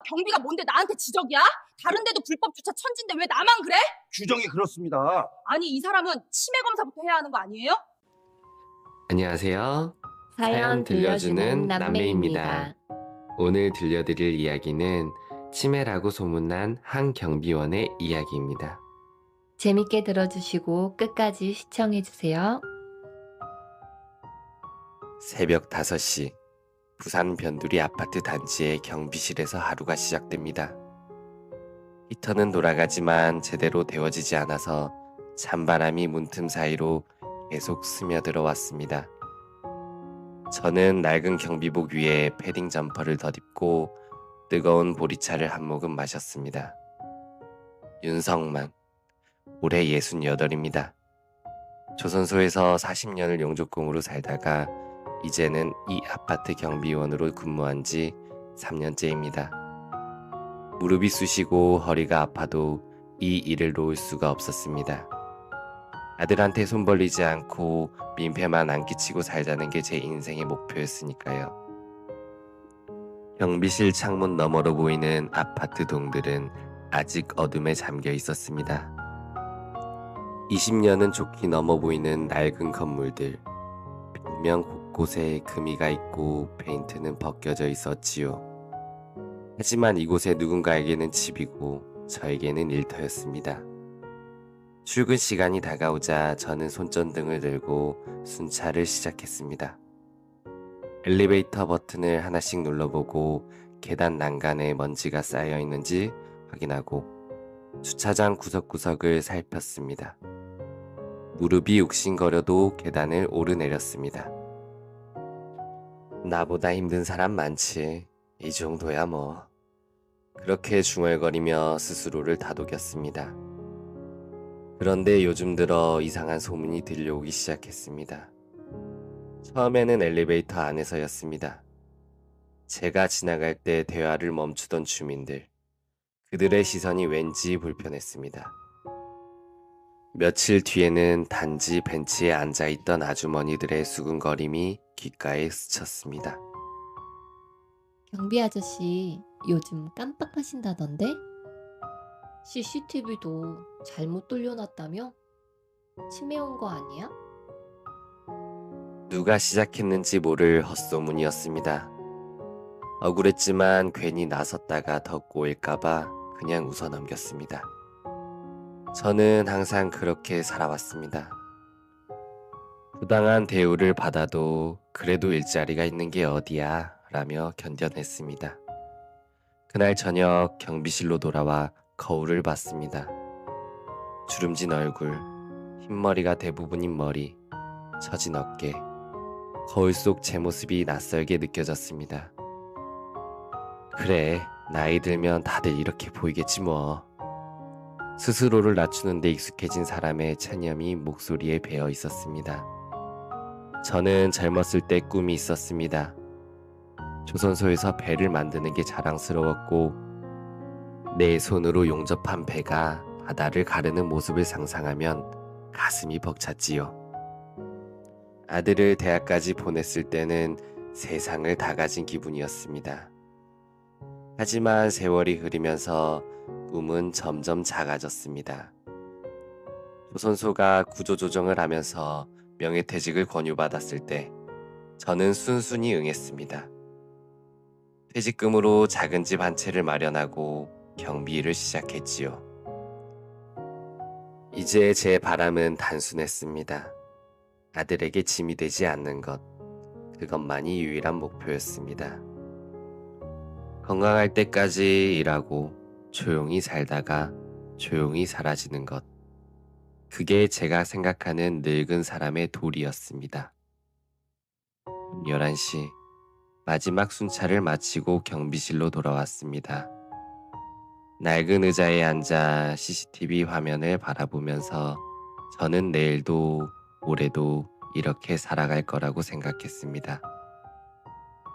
경비가 뭔데 나한테 지적이야? 다른 데도 불법 주차 천진데 왜 나만 그래? 규정이 그렇습니다. 아니 이 사람은 치매 검사부터 해야 하는 거 아니에요? 안녕하세요. 사연 들려주는 남매입니다. 오늘 들려드릴 이야기는 치매라고 소문난 한 경비원의 이야기입니다. 재밌게 들어주시고 끝까지 시청해주세요. 새벽 5시, 부산 변두리 아파트 단지의 경비실에서 하루가 시작됩니다. 히터는 돌아가지만 제대로 데워지지 않아서 찬바람이 문틈 사이로 계속 스며들어 왔습니다. 저는 낡은 경비복 위에 패딩 점퍼를 덧입고 뜨거운 보리차를 한 모금 마셨습니다. 윤성만, 올해 68입니다. 조선소에서 40년을 용접공으로 살다가 이제는 이 아파트 경비원으로 근무한 지 3년째입니다. 무릎이 쑤시고 허리가 아파도 이 일을 놓을 수가 없었습니다. 아들한테 손 벌리지 않고 민폐만 안 끼치고 살자는 게 제 인생의 목표였으니까요. 경비실 창문 너머로 보이는 아파트 동들은 아직 어둠에 잠겨 있었습니다. 20년은 좋게 넘어 보이는 낡은 건물들, 벽면 곳곳에 금이가 있고 페인트는 벗겨져 있었지요. 하지만 이곳에 누군가에게는 집이고 저에게는 일터였습니다. 출근 시간이 다가오자 저는 손전등을 들고 순찰을 시작했습니다. 엘리베이터 버튼을 하나씩 눌러보고 계단 난간에 먼지가 쌓여 있는지 확인하고 주차장 구석구석을 살폈습니다. 무릎이 욱신거려도 계단을 오르내렸습니다. 나보다 힘든 사람 많지. 이 정도야 뭐. 그렇게 중얼거리며 스스로를 다독였습니다. 그런데 요즘 들어 이상한 소문이 들려오기 시작했습니다. 처음에는 엘리베이터 안에서였습니다. 제가 지나갈 때 대화를 멈추던 주민들, 그들의 시선이 왠지 불편했습니다. 며칠 뒤에는 단지 벤치에 앉아있던 아주머니들의 수근거림이 귓가에 스쳤습니다. 경비 아저씨, 요즘 깜빡하신다던데? CCTV도 잘못 돌려놨다며? 치매 온 거 아니야? 누가 시작했는지 모를 헛소문이었습니다. 억울했지만 괜히 나섰다가 더 꼬일까봐 그냥 웃어 넘겼습니다. 저는 항상 그렇게 살아왔습니다. 부당한 대우를 받아도 그래도 일자리가 있는 게 어디야 라며 견뎌냈습니다. 그날 저녁 경비실로 돌아와 거울을 봤습니다. 주름진 얼굴, 흰머리가 대부분인 머리, 처진 어깨, 거울 속 제 모습이 낯설게 느껴졌습니다. 그래, 나이 들면 다들 이렇게 보이겠지 뭐. 스스로를 낮추는 데 익숙해진 사람의 체념이 목소리에 배어 있었습니다. 저는 젊었을 때 꿈이 있었습니다. 조선소에서 배를 만드는 게 자랑스러웠고 내 손으로 용접한 배가 바다를 가르는 모습을 상상하면 가슴이 벅찼지요. 아들을 대학까지 보냈을 때는 세상을 다 가진 기분이었습니다. 하지만 세월이 흐르면서 꿈은 점점 작아졌습니다. 조선소가 구조조정을 하면서 명예퇴직을 권유받았을 때 저는 순순히 응했습니다. 퇴직금으로 작은 집 한 채를 마련하고 경비 일을 시작했지요. 이제 제 바람은 단순했습니다. 아들에게 짐이 되지 않는 것, 그것만이 유일한 목표였습니다. 건강할 때까지 일하고 조용히 살다가 조용히 사라지는 것, 그게 제가 생각하는 늙은 사람의 도리였습니다. 11시, 마지막 순찰을 마치고 경비실로 돌아왔습니다. 낡은 의자에 앉아 CCTV 화면을 바라보면서 저는 내일도 올해도 이렇게 살아갈 거라고 생각했습니다.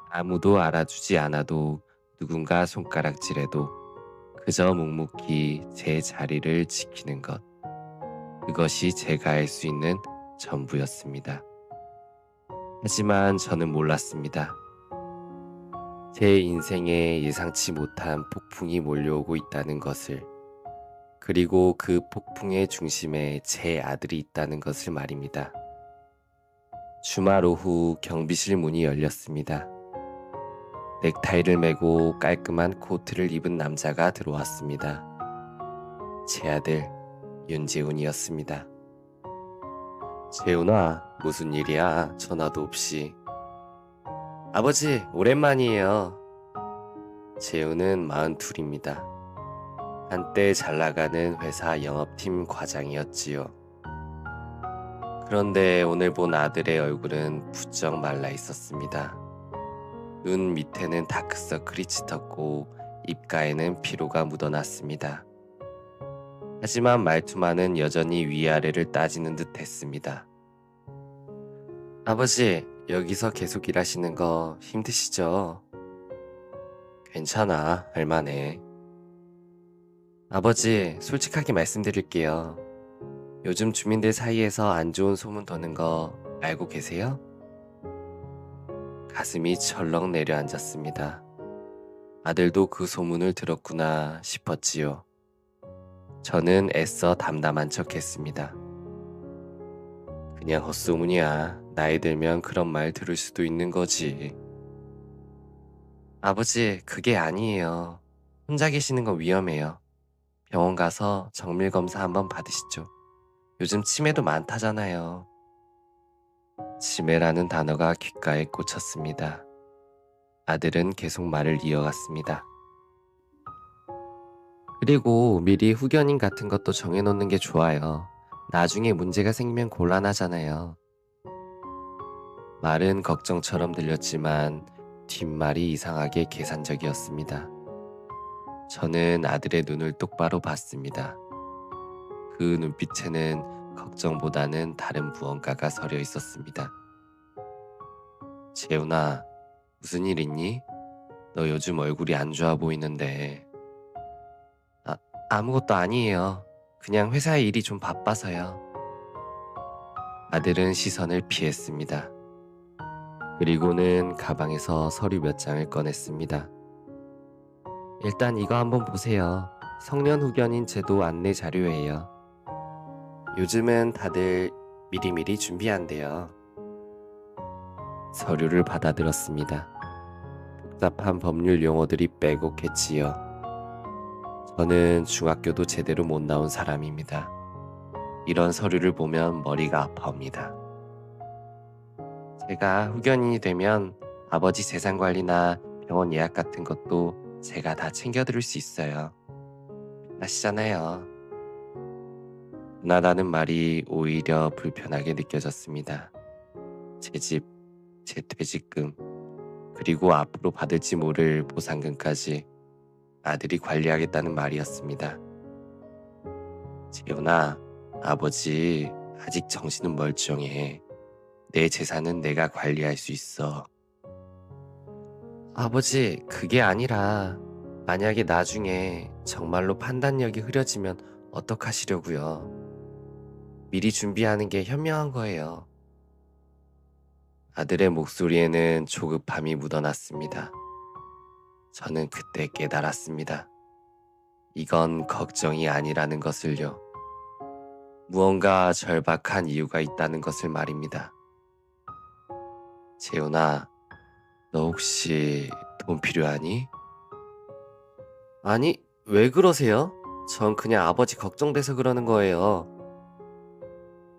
아무도 알아주지 않아도 누군가 손가락질해도 그저 묵묵히 제 자리를 지키는 것, 그것이 제가 할 수 있는 전부였습니다. 하지만 저는 몰랐습니다. 제 인생에 예상치 못한 폭풍이 몰려오고 있다는 것을, 그리고 그 폭풍의 중심에 제 아들이 있다는 것을 말입니다. 주말 오후 경비실 문이 열렸습니다. 넥타이를 매고 깔끔한 코트를 입은 남자가 들어왔습니다. 제 아들 윤재훈이었습니다. 재훈아, 무슨 일이야? 전화도 없이. 아버지, 오랜만이에요. 재훈은 42입니다. 한때 잘 나가는 회사 영업팀 과장이었지요. 그런데 오늘 본 아들의 얼굴은 부쩍 말라 있었습니다. 눈 밑에는 다크서클이 짙었고 입가에는 피로가 묻어났습니다. 하지만 말투만은 여전히 위아래를 따지는 듯 했습니다. 아버지, 여기서 계속 일하시는 거 힘드시죠? 괜찮아, 할만해. 아버지, 솔직하게 말씀드릴게요. 요즘 주민들 사이에서 안 좋은 소문 도는 거 알고 계세요? 가슴이 철렁 내려앉았습니다. 아들도 그 소문을 들었구나 싶었지요. 저는 애써 담담한 척 했습니다. 그냥 헛소문이야. 나이 들면 그런 말 들을 수도 있는 거지. 아버지, 그게 아니에요. 혼자 계시는 건 위험해요. 병원 가서 정밀 검사 한번 받으시죠. 요즘 치매도 많다잖아요. 치매라는 단어가 귓가에 꽂혔습니다. 아들은 계속 말을 이어갔습니다. 그리고 미리 후견인 같은 것도 정해놓는 게 좋아요. 나중에 문제가 생기면 곤란하잖아요. 말은 걱정처럼 들렸지만 뒷말이 이상하게 계산적이었습니다. 저는 아들의 눈을 똑바로 봤습니다. 그 눈빛에는 걱정보다는 다른 무언가가 서려 있었습니다. 재훈아, 무슨 일 있니? 너 요즘 얼굴이 안 좋아 보이는데. 아무것도 아니에요. 그냥 회사에 일이 좀 바빠서요. 아들은 시선을 피했습니다. 그리고는 가방에서 서류 몇 장을 꺼냈습니다. 일단 이거 한번 보세요. 성년 후견인 제도 안내 자료예요. 요즘은 다들 미리미리 준비한대요. 서류를 받아들었습니다. 복잡한 법률 용어들이 빼곡했지요. 저는 중학교도 제대로 못 나온 사람입니다. 이런 서류를 보면 머리가 아파옵니다. 제가 후견인이 되면 아버지 재산관리나 병원 예약 같은 것도 제가 다 챙겨드릴 수 있어요. 아시잖아요. 편하다는 말이 오히려 불편하게 느껴졌습니다. 제 집, 제 퇴직금, 그리고 앞으로 받을지 모를 보상금까지 아들이 관리하겠다는 말이었습니다. 재훈아, 아버지 아직 정신은 멀쩡해. 내 재산은 내가 관리할 수 있어. 아버지, 그게 아니라 만약에 나중에 정말로 판단력이 흐려지면 어떡하시려고요? 미리 준비하는 게 현명한 거예요. 아들의 목소리에는 조급함이 묻어났습니다. 저는 그때 깨달았습니다. 이건 걱정이 아니라는 것을요. 무언가 절박한 이유가 있다는 것을 말입니다. 재훈아, 너 혹시 돈 필요하니? 아니, 왜 그러세요? 전 그냥 아버지 걱정돼서 그러는 거예요.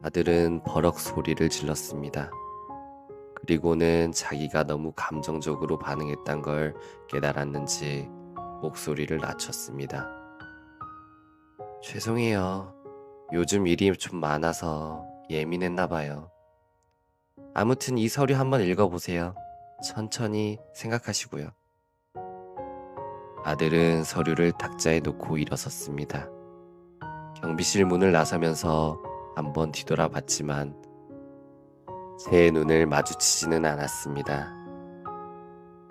아들은 버럭 소리를 질렀습니다. 그리고는 자기가 너무 감정적으로 반응했단 걸 깨달았는지 목소리를 낮췄습니다. 죄송해요. 요즘 일이 좀 많아서 예민했나 봐요. 아무튼 이 서류 한번 읽어보세요. 천천히 생각하시고요. 아들은 서류를 탁자에 놓고 일어섰습니다. 경비실 문을 나서면서 한번 뒤돌아봤지만 제 눈을 마주치지는 않았습니다.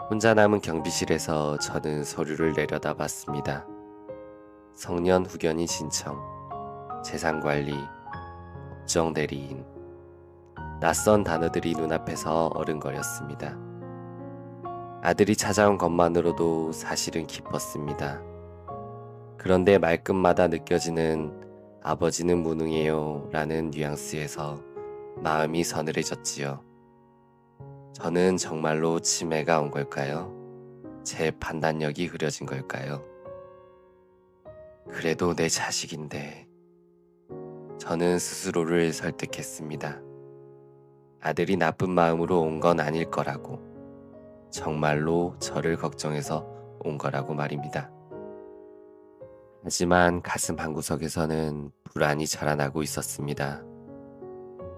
혼자 남은 경비실에서 저는 서류를 내려다봤습니다. 성년 후견인 신청, 재산관리, 법정 대리인. 낯선 단어들이 눈앞에서 어른거렸습니다. 아들이 찾아온 것만으로도 사실은 기뻤습니다. 그런데 말끝마다 느껴지는 아버지는 무능해요 라는 뉘앙스에서 마음이 서늘해졌지요. 저는 정말로 치매가 온 걸까요? 제 판단력이 흐려진 걸까요? 그래도 내 자식인데. 저는 스스로를 설득했습니다. 아들이 나쁜 마음으로 온 건 아닐 거라고. 정말로 저를 걱정해서 온 거라고 말입니다. 하지만 가슴 한구석에서는 불안이 자라나고 있었습니다.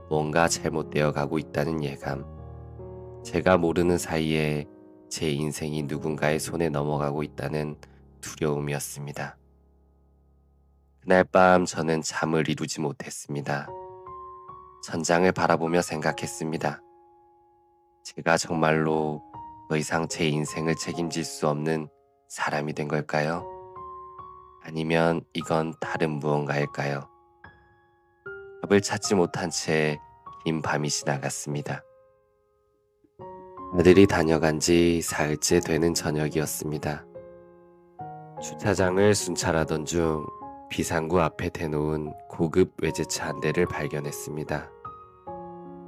뭔가 잘못되어 가고 있다는 예감. 제가 모르는 사이에 제 인생이 누군가의 손에 넘어가고 있다는 두려움이었습니다. 그날 밤 저는 잠을 이루지 못했습니다. 천장을 바라보며 생각했습니다. 제가 정말로 더 이상 제 인생을 책임질 수 없는 사람이 된 걸까요? 아니면 이건 다른 무언가일까요? 답을 찾지 못한 채 긴 밤이 지나갔습니다. 아들이 다녀간 지 사흘째 되는 저녁이었습니다. 주차장을 순찰하던 중 비상구 앞에 대놓은 고급 외제차 한 대를 발견했습니다.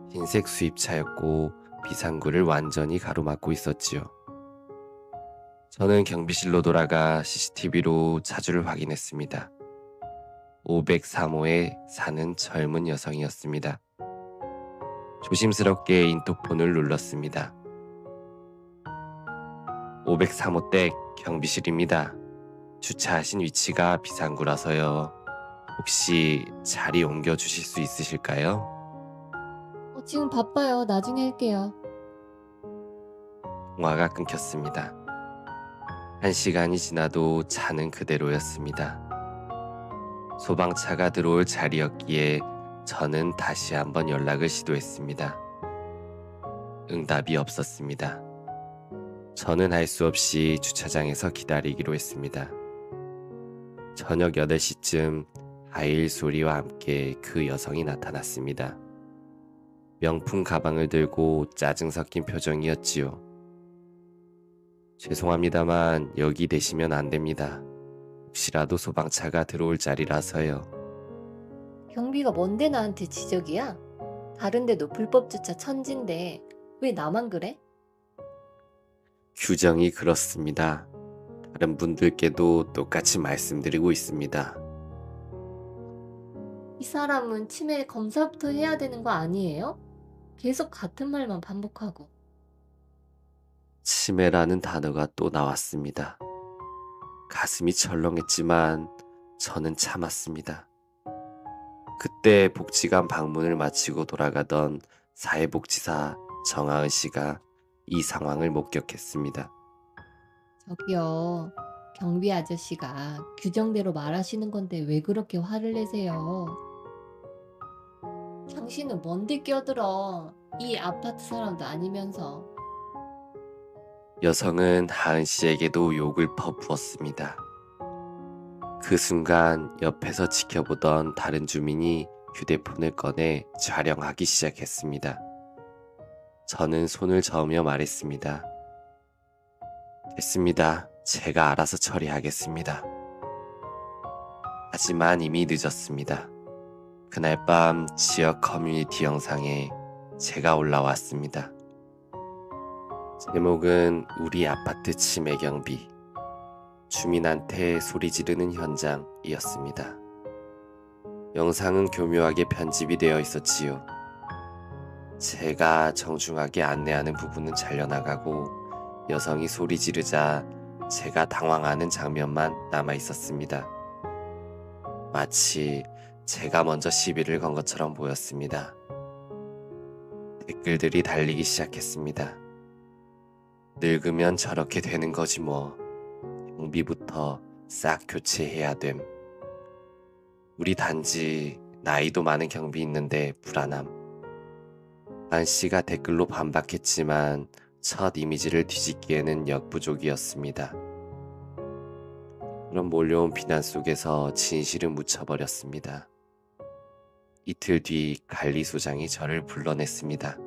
흰색 수입차였고 비상구를 완전히 가로막고 있었지요. 저는 경비실로 돌아가 CCTV로 차주를 확인했습니다. 503호에 사는 젊은 여성이었습니다. 조심스럽게 인터폰을 눌렀습니다. 503호 댁 경비실입니다. 주차하신 위치가 비상구라서요. 혹시 자리 옮겨 주실 수 있으실까요? 지금 바빠요. 나중에 할게요. 통화가 끊겼습니다. 1시간이 지나도 차는 그대로였습니다. 소방차가 들어올 자리였기에 저는 다시 한번 연락을 시도했습니다. 응답이 없었습니다. 저는 할 수 없이 주차장에서 기다리기로 했습니다. 저녁 8시쯤 하이힐 소리와 함께 그 여성이 나타났습니다. 명품 가방을 들고 짜증 섞인 표정이었지요. 죄송합니다만 여기 대시면 안 됩니다. 혹시라도 소방차가 들어올 자리라서요. 경비가 뭔데 나한테 지적이야? 다른 데도 불법 주차 천진데 왜 나만 그래? 규정이 그렇습니다. 다른 분들께도 똑같이 말씀드리고 있습니다. 이 사람은 치매 검사부터 해야 되는 거 아니에요? 계속 같은 말만 반복하고. 치매라는 단어가 또 나왔습니다. 가슴이 철렁했지만 저는 참았습니다. 그때 복지관 방문을 마치고 돌아가던 사회복지사 정하은 씨가 이 상황을 목격했습니다. 저기요, 경비 아저씨가 규정대로 말하시는 건데 왜 그렇게 화를 내세요? 당신은 뭔데 껴들어? 이 아파트 사람도 아니면서. 여성은 하은 씨에게도 욕을 퍼부었습니다. 그 순간 옆에서 지켜보던 다른 주민이 휴대폰을 꺼내 촬영하기 시작했습니다. 저는 손을 저으며 말했습니다. 됐습니다. 제가 알아서 처리하겠습니다. 하지만 이미 늦었습니다. 그날 밤 지역 커뮤니티 영상에 제가 올라왔습니다. 제목은 우리 아파트 치매 경비. 주민한테 소리 지르는 현장이었습니다. 영상은 교묘하게 편집이 되어 있었지요. 제가 정중하게 안내하는 부분은 잘려나가고 여성이 소리 지르자 제가 당황하는 장면만 남아 있었습니다. 마치 제가 먼저 시비를 건 것처럼 보였습니다. 댓글들이 달리기 시작했습니다. 늙으면 저렇게 되는 거지 뭐. 경비부터 싹 교체해야 됨. 우리 단지 나이도 많은 경비 있는데 불안함. 안 씨가 댓글로 반박했지만 첫 이미지를 뒤집기에는 역부족이었습니다. 그럼 몰려온 비난 속에서 진실은 묻혀버렸습니다. 이틀 뒤 관리소장이 저를 불러냈습니다.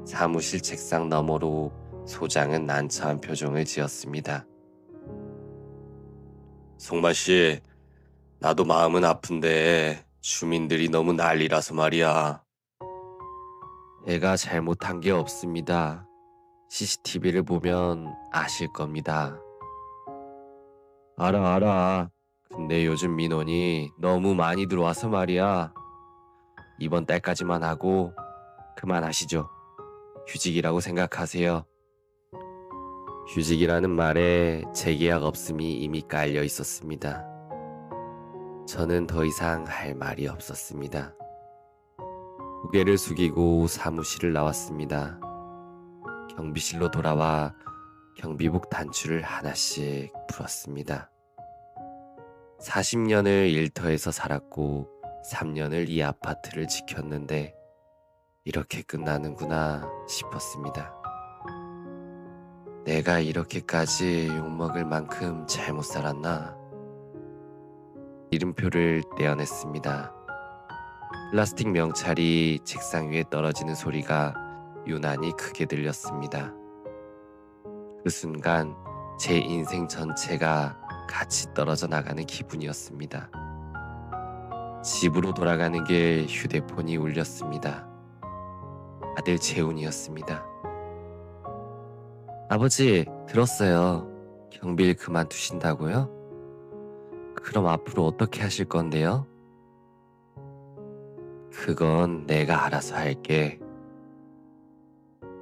사무실 책상 너머로 소장은 난처한 표정을 지었습니다. 송만 씨, 나도 마음은 아픈데 주민들이 너무 난리라서 말이야. 내가 잘못한 게 없습니다. CCTV를 보면 아실 겁니다. 알아. 근데 요즘 민원이 너무 많이 들어와서 말이야. 이번 달까지만 하고 그만하시죠. 휴직이라고 생각하세요. 휴직이라는 말에 재계약 없음이 이미 깔려 있었습니다. 저는 더 이상 할 말이 없었습니다. 고개를 숙이고 사무실을 나왔습니다. 경비실로 돌아와 경비복 단추를 하나씩 풀었습니다. 40년을 일터에서 살았고 3년을 이 아파트를 지켰는데 이렇게 끝나는구나 싶었습니다. 내가 이렇게까지 욕먹을 만큼 잘못 살았나? 이름표를 떼어냈습니다. 플라스틱 명찰이 책상 위에 떨어지는 소리가 유난히 크게 들렸습니다. 그 순간 제 인생 전체가 같이 떨어져 나가는 기분이었습니다. 집으로 돌아가는 게 휴대폰이 울렸습니다. 아들 재훈이었습니다. 아버지, 들었어요. 경비를 그만두신다고요? 그럼 앞으로 어떻게 하실 건데요? 그건 내가 알아서 할게.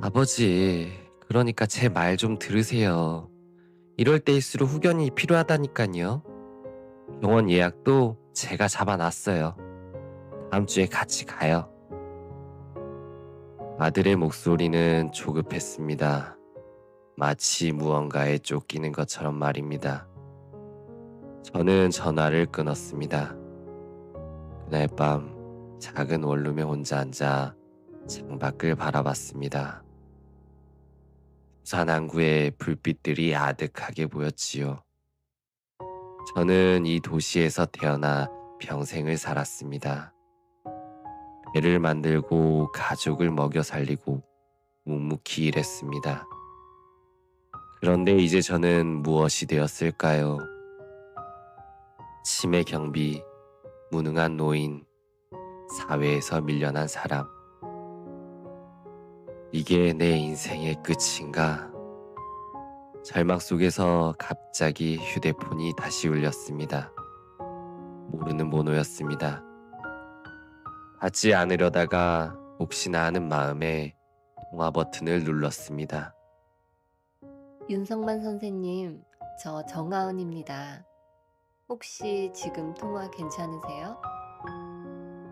아버지, 그러니까 제 말 좀 들으세요. 이럴 때일수록 후견이 필요하다니까요. 병원 예약도 제가 잡아놨어요. 다음 주에 같이 가요. 아들의 목소리는 조급했습니다. 마치 무언가에 쫓기는 것처럼 말입니다. 저는 전화를 끊었습니다. 그날 밤 작은 원룸에 혼자 앉아 창밖을 바라봤습니다. 부산 항구의 불빛들이 아득하게 보였지요. 저는 이 도시에서 태어나 평생을 살았습니다. 배를 만들고 가족을 먹여 살리고 묵묵히 일했습니다. 그런데 이제 저는 무엇이 되었을까요? 치매 경비, 무능한 노인, 사회에서 밀려난 사람. 이게 내 인생의 끝인가? 절망 속에서 갑자기 휴대폰이 다시 울렸습니다. 모르는 번호였습니다. 받지 않으려다가 혹시나 하는 마음에 통화 버튼을 눌렀습니다. 윤성만 선생님, 저 정하은입니다. 혹시 지금 통화 괜찮으세요?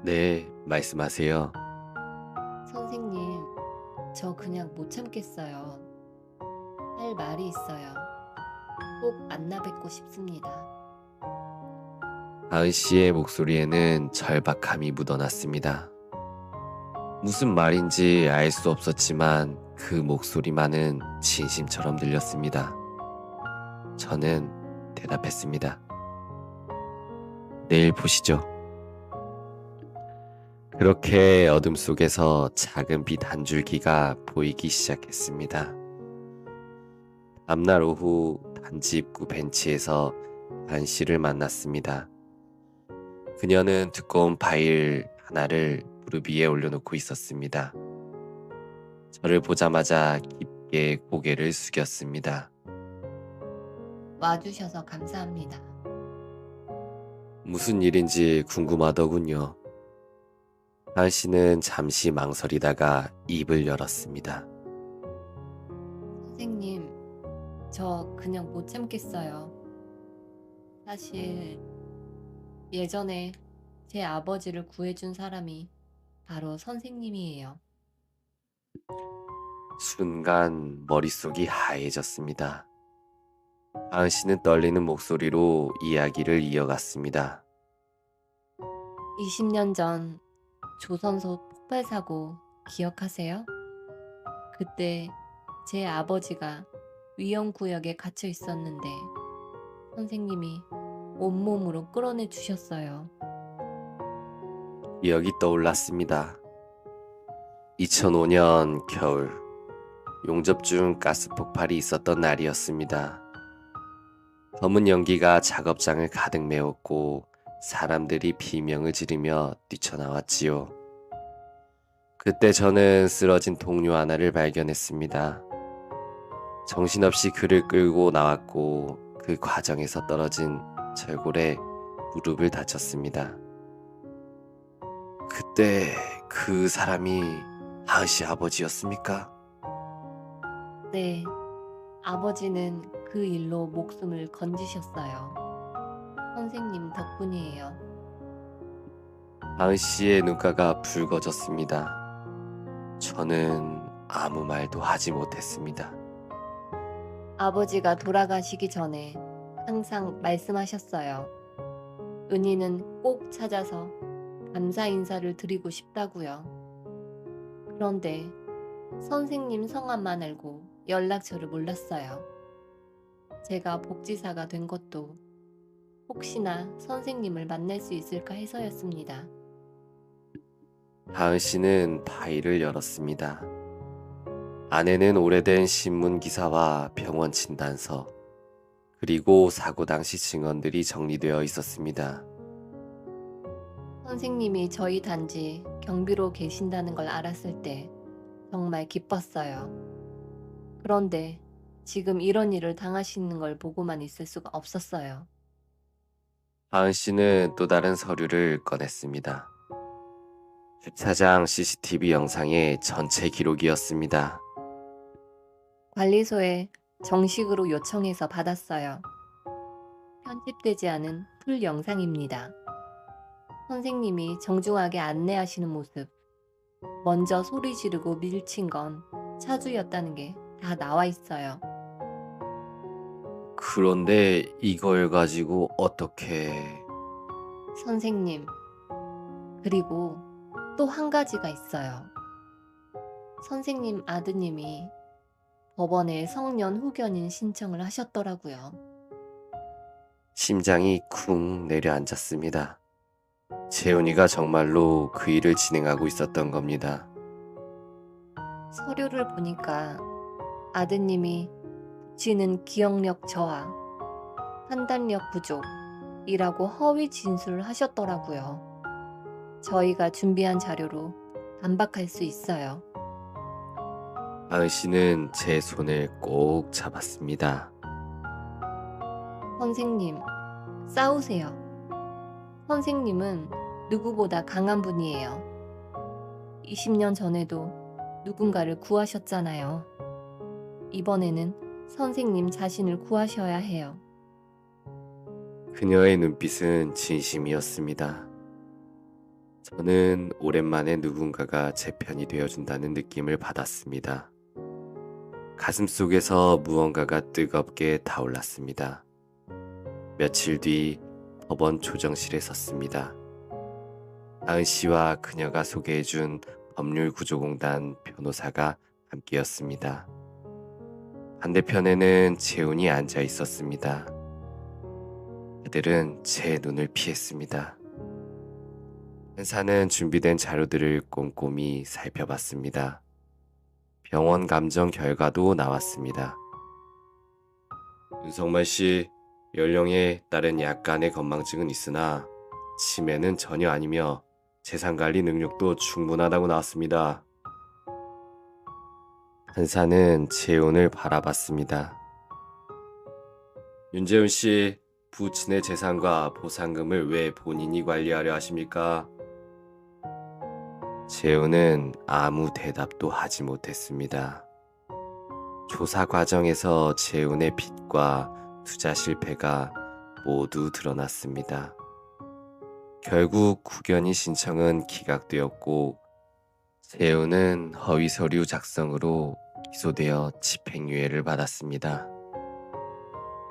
네, 말씀하세요. 선생님, 저 그냥 못 참겠어요. 할 말이 있어요. 꼭 만나 뵙고 싶습니다. 아은 씨의 목소리에는 절박함이 묻어났습니다. 무슨 말인지 알 수 없었지만 그 목소리만은 진심처럼 들렸습니다. 저는 대답했습니다. 내일 보시죠. 그렇게 어둠 속에서 작은 빛 한 줄기가 보이기 시작했습니다. 다음날 오후 단지 입구 벤치에서 안 씨를 만났습니다. 그녀는 두꺼운 파일 하나를 무릎 위에 올려놓고 있었습니다. 저를 보자마자 깊게 고개를 숙였습니다. 와주셔서 감사합니다. 무슨 일인지 궁금하더군요. 안 씨는 잠시 망설이다가 입을 열었습니다. 선생님, 저 그냥 못 참겠어요. 사실 예전에 제 아버지를 구해준 사람이 바로 선생님이에요. 순간 머릿속이 하얘졌습니다. 아은 씨는 떨리는 목소리로 이야기를 이어갔습니다. 20년 전 조선소 폭발 사고 기억하세요? 그때 제 아버지가 위험구역에 갇혀 있었는데 선생님이 온몸으로 끌어내 주셨어요. 기억이 떠올랐습니다. 2005년 겨울, 용접 중 가스 폭발이 있었던 날이었습니다. 검은 연기가 작업장을 가득 메웠고 사람들이 비명을 지르며 뛰쳐나왔지요. 그때 저는 쓰러진 동료 하나를 발견했습니다. 정신없이 그를 끌고 나왔고 그 과정에서 떨어진 철골에 무릎을 다쳤습니다. 그때 그 사람이 하은 씨 아버지였습니까? 네, 아버지는 그 일로 목숨을 건지셨어요. 선생님 덕분이에요. 하은 씨의 눈가가 붉어졌습니다. 저는 아무 말도 하지 못했습니다. 아버지가 돌아가시기 전에 항상 말씀하셨어요. 은희는 꼭 찾아서 감사 인사를 드리고 싶다고요. 그런데 선생님 성함만 알고 연락처를 몰랐어요. 제가 복지사가 된 것도 혹시나 선생님을 만날 수 있을까 해서였습니다. 하은 씨는 파일을 열었습니다. 안에는 오래된 신문 기사와 병원 진단서, 그리고 사고 당시 증언들이 정리되어 있었습니다. 선생님이 저희 단지 경비로 계신다는 걸 알았을 때 정말 기뻤어요. 그런데 지금 이런 일을 당하시는 걸 보고만 있을 수가 없었어요. 하은 씨는 또 다른 서류를 꺼냈습니다. 주차장 CCTV 영상의 전체 기록이었습니다. 관리소에 정식으로 요청해서 받았어요. 편집되지 않은 풀 영상입니다. 선생님이 정중하게 안내하시는 모습, 먼저 소리 지르고 밀친 건 차주였다는 게 다 나와 있어요. 그런데 이걸 가지고 어떻게... 선생님, 그리고 또 한 가지가 있어요. 선생님 아드님이 법원에 성년 후견인 신청을 하셨더라고요. 심장이 쿵 내려앉았습니다. 재훈이가 정말로 그 일을 진행하고 있었던 겁니다. 서류를 보니까 아드님이 붙이는 기억력 저하, 판단력 부족이라고 허위 진술을 하셨더라고요. 저희가 준비한 자료로 반박할 수 있어요. 하은 씨는 제 손을 꼭 잡았습니다. 선생님, 싸우세요. 선생님은 누구보다 강한 분이에요. 20년 전에도 누군가를 구하셨잖아요. 이번에는 선생님 자신을 구하셔야 해요. 그녀의 눈빛은 진심이었습니다. 저는 오랜만에 누군가가 제 편이 되어준다는 느낌을 받았습니다. 가슴 속에서 무언가가 뜨겁게 타올랐습니다. 며칠 뒤 법원 조정실에 섰습니다. 하은 씨와 그녀가 소개해준 법률구조공단 변호사가 함께였습니다. 반대편에는 재훈이 앉아 있었습니다. 그들은 제 눈을 피했습니다. 판사는 준비된 자료들을 꼼꼼히 살펴봤습니다. 병원 감정 결과도 나왔습니다. 윤석만 씨, 연령에 따른 약간의 건망증은 있으나 치매는 전혀 아니며 재산관리 능력도 충분하다고 나왔습니다. 판사는 재훈을 바라봤습니다. 윤재훈 씨, 부친의 재산과 보상금을 왜 본인이 관리하려 하십니까? 재훈은 아무 대답도 하지 못했습니다. 조사 과정에서 재훈의 빚과 투자 실패가 모두 드러났습니다. 결국 후견인 신청은 기각되었고 재훈은 허위 서류 작성으로 기소되어 집행유예를 받았습니다.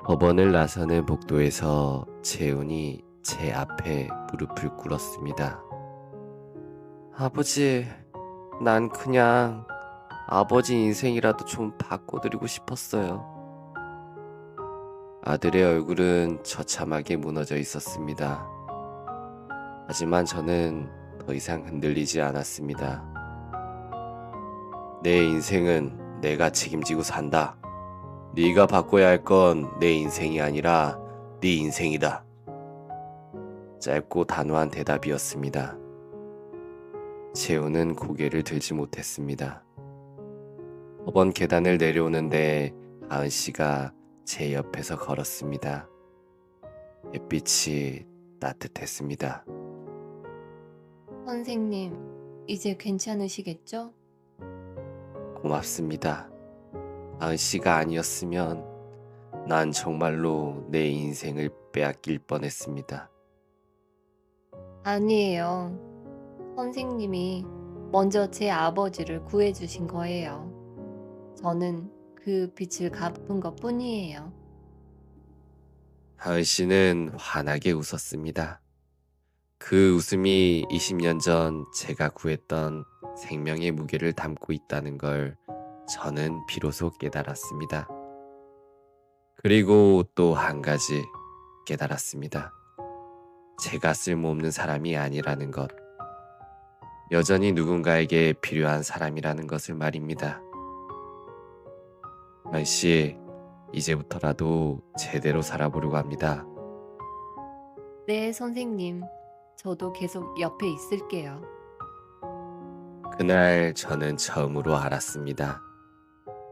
법원을 나서는 복도에서 재훈이 제 앞에 무릎을 꿇었습니다. 아버지, 난 그냥 아버지 인생이라도 좀 바꿔드리고 싶었어요. 아들의 얼굴은 처참하게 무너져 있었습니다. 하지만 저는 더 이상 흔들리지 않았습니다. 내 인생은 내가 책임지고 산다. 네가 바꿔야 할 건 내 인생이 아니라 네 인생이다. 짧고 단호한 대답이었습니다. 재우는 고개를 들지 못했습니다. 법원 계단을 내려오는데 아은 씨가 제 옆에서 걸었습니다. 햇빛이 따뜻했습니다. 선생님, 이제 괜찮으시겠죠? 고맙습니다. 아은 씨가 아니었으면 난 정말로 내 인생을 빼앗길 뻔했습니다. 아니에요. 선생님이 먼저 제 아버지를 구해주신 거예요. 저는 그 빚을 갚은 것 뿐이에요. 아은 씨는 환하게 웃었습니다. 그 웃음이 20년 전 제가 구했던 생명의 무게를 담고 있다는 걸 저는 비로소 깨달았습니다. 그리고 또 한 가지 깨달았습니다. 제가 쓸모없는 사람이 아니라는 것. 여전히 누군가에게 필요한 사람이라는 것을 말입니다. 아은 씨, 이제부터라도 제대로 살아보려고 합니다. 네, 선생님. 저도 계속 옆에 있을게요. 그날 저는 처음으로 알았습니다.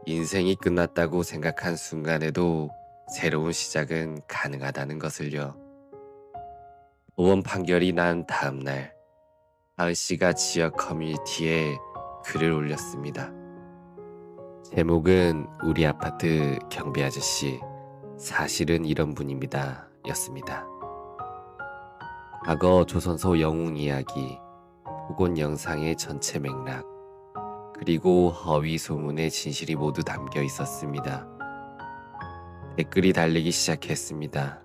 인생이 끝났다고 생각한 순간에도 새로운 시작은 가능하다는 것을요. 법원 판결이 난 다음 날, 아은 씨가 지역 커뮤니티에 글을 올렸습니다. 제목은 우리 아파트 경비 아저씨, 사실은 이런 분입니다. 였습니다. 과거 조선소 영웅 이야기, 복원 영상의 전체 맥락, 그리고 허위 소문의 진실이 모두 담겨 있었습니다. 댓글이 달리기 시작했습니다.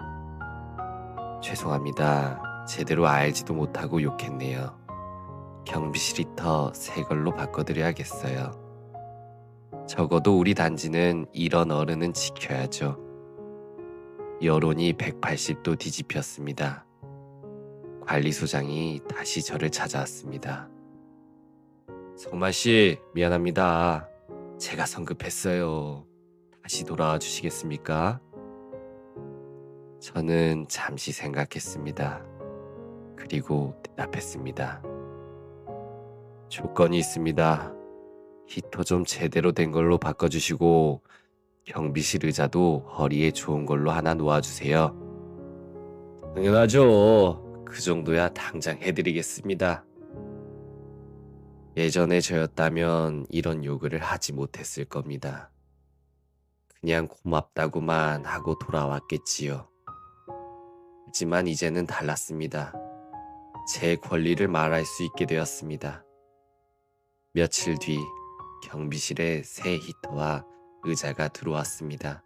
죄송합니다. 제대로 알지도 못하고 욕했네요. 경비실이터 새 걸로 바꿔드려야겠어요. 적어도 우리 단지는 이런 어른은 지켜야죠. 여론이 180도 뒤집혔습니다. 관리소장이 다시 저를 찾아왔습니다. 성만씨, 미안합니다. 제가 성급했어요. 다시 돌아와 주시겠습니까? 저는 잠시 생각했습니다. 그리고 대답했습니다. 조건이 있습니다. 히터 좀 제대로 된 걸로 바꿔주시고 경비실 의자도 허리에 좋은 걸로 하나 놓아주세요. 당연하죠. 그 정도야 당장 해드리겠습니다. 예전에 저였다면 이런 요구를 하지 못했을 겁니다. 그냥 고맙다고만 하고 돌아왔겠지요. 하지만 이제는 달랐습니다. 제 권리를 말할 수 있게 되었습니다. 며칠 뒤 경비실에 새 히터와 의자가 들어왔습니다.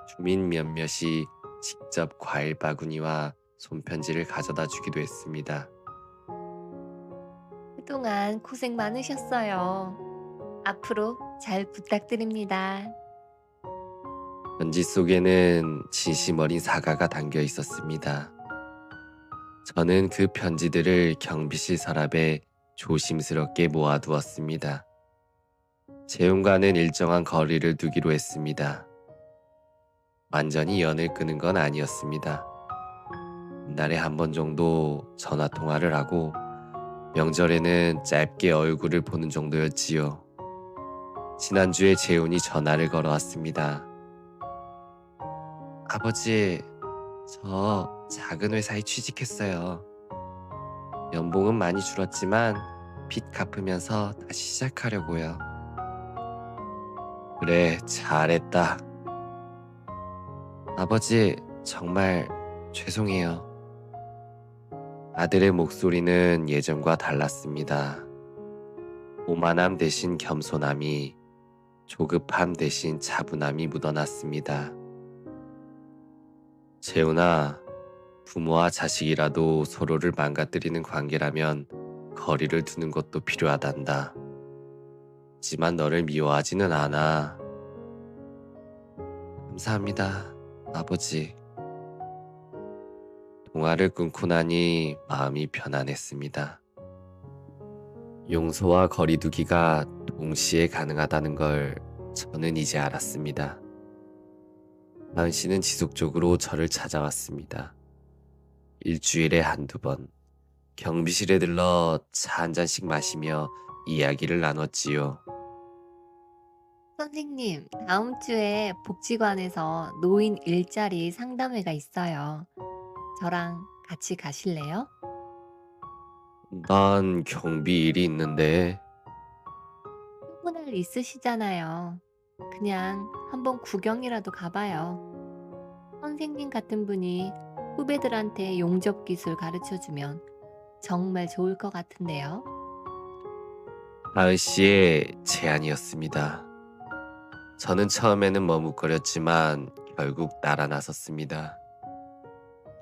주민 몇몇이 직접 과일 바구니와 손편지를 가져다 주기도 했습니다. 그동안 고생 많으셨어요. 앞으로 잘 부탁드립니다. 편지 속에는 진심 어린 사과가 담겨 있었습니다. 저는 그 편지들을 경비실 서랍에 조심스럽게 모아두었습니다. 재훈과는 일정한 거리를 두기로 했습니다. 완전히 연을 끄는 건 아니었습니다. 한 달에 한 번 정도 전화 통화를 하고 명절에는 짧게 얼굴을 보는 정도였지요. 지난주에 재훈이 전화를 걸어왔습니다. 아버지, 저 작은 회사에 취직했어요. 연봉은 많이 줄었지만 빚 갚으면서 다시 시작하려고요. 그래, 잘했다. 아버지, 정말 죄송해요. 아들의 목소리는 예전과 달랐습니다. 오만함 대신 겸손함이, 조급함 대신 차분함이 묻어났습니다. 재훈아, 부모와 자식이라도 서로를 망가뜨리는 관계라면 거리를 두는 것도 필요하단다. 하지만 너를 미워하지는 않아. 감사합니다, 아버지. 통화를 끊고 나니 마음이 편안했습니다. 용서와 거리두기가 동시에 가능하다는 걸 저는 이제 알았습니다. 하은 씨는 지속적으로 저를 찾아왔습니다. 일주일에 한두 번 경비실에 들러 차 한 잔씩 마시며 이야기를 나눴지요. 선생님, 다음 주에 복지관에서 노인 일자리 상담회가 있어요. 저랑 같이 가실래요? 난 경비 일이 있는데. 휴무날 있으시잖아요. 그냥 한번 구경이라도 가봐요. 선생님 같은 분이 후배들한테 용접 기술 가르쳐주면 정말 좋을 것 같은데요. 하은 씨의 제안이었습니다. 저는 처음에는 머뭇거렸지만 결국 따라 나섰습니다.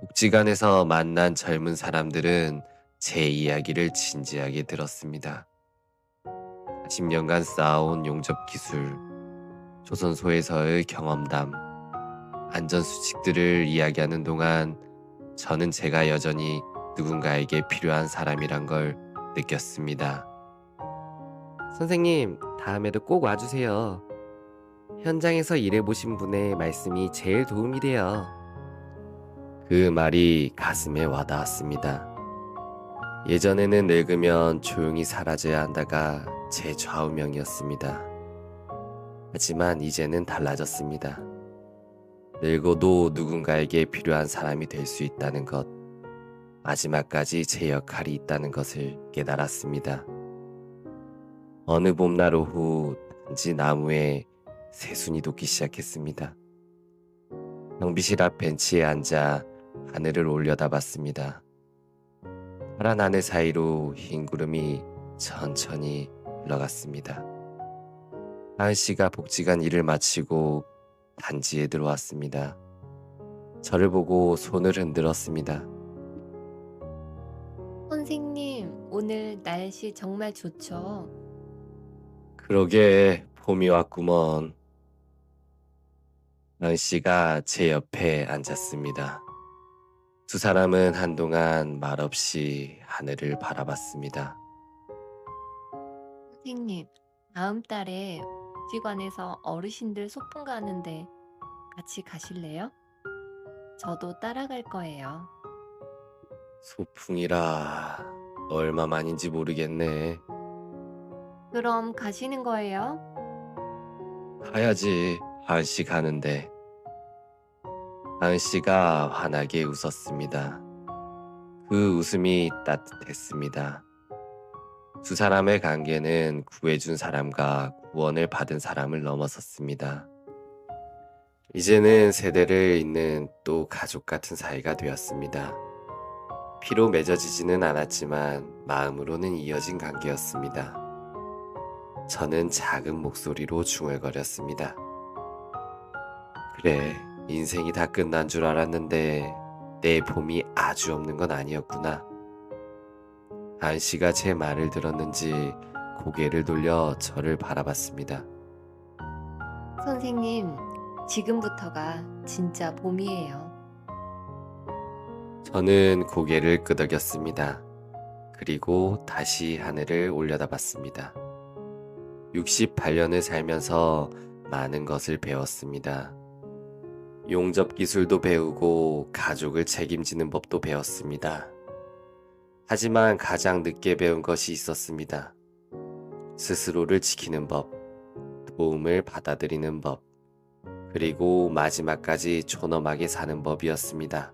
복지관에서 만난 젊은 사람들은 제 이야기를 진지하게 들었습니다. 40년간 쌓아온 용접 기술, 조선소에서의 경험담, 안전수칙들을 이야기하는 동안 저는 제가 여전히 누군가에게 필요한 사람이란 걸 느꼈습니다. 선생님, 다음에도 꼭 와주세요. 현장에서 일해보신 분의 말씀이 제일 도움이 돼요. 그 말이 가슴에 와닿았습니다. 예전에는 늙으면 조용히 사라져야 한다가 제 좌우명이었습니다. 하지만 이제는 달라졌습니다. 늙어도 누군가에게 필요한 사람이 될 수 있다는 것, 마지막까지 제 역할이 있다는 것을 깨달았습니다. 어느 봄날 오후 단지 나무에 새순이 돋기 시작했습니다. 경비실 앞 벤치에 앉아 하늘을 올려다봤습니다. 파란 하늘 사이로 흰 구름이 천천히 흘러갔습니다. 하은 씨가 복지관 일을 마치고 단지에 들어왔습니다. 저를 보고 손을 흔들었습니다. 선생님, 오늘 날씨 정말 좋죠? 그러게 봄이 왔구먼. 하은 씨가 제 옆에 앉았습니다. 두 사람은 한동안 말없이 하늘을 바라봤습니다. 선생님, 다음 달에 복지관에서 어르신들 소풍 가는데 같이 가실래요? 저도 따라갈 거예요. 소풍이라 얼마만인지 모르겠네. 그럼 가시는 거예요? 가야지. 하은 씨 가는데. 하은 씨가 환하게 웃었습니다. 그 웃음이 따뜻했습니다. 두 사람의 관계는 구해준 사람과 구원을 받은 사람을 넘어섰습니다. 이제는 세대를 잇는 또 가족 같은 사이가 되었습니다. 피로 맺어지지는 않았지만 마음으로는 이어진 관계였습니다. 저는 작은 목소리로 중얼거렸습니다. 그래, 인생이 다 끝난 줄 알았는데 내 봄이 아주 없는 건 아니었구나. 하은 씨가 제 말을 들었는지 고개를 돌려 저를 바라봤습니다. 선생님, 지금부터가 진짜 봄이에요. 저는 고개를 끄덕였습니다. 그리고 다시 하늘을 올려다봤습니다. 68년을 살면서 많은 것을 배웠습니다. 용접 기술도 배우고 가족을 책임지는 법도 배웠습니다. 하지만 가장 늦게 배운 것이 있었습니다. 스스로를 지키는 법, 도움을 받아들이는 법, 그리고 마지막까지 존엄하게 사는 법이었습니다.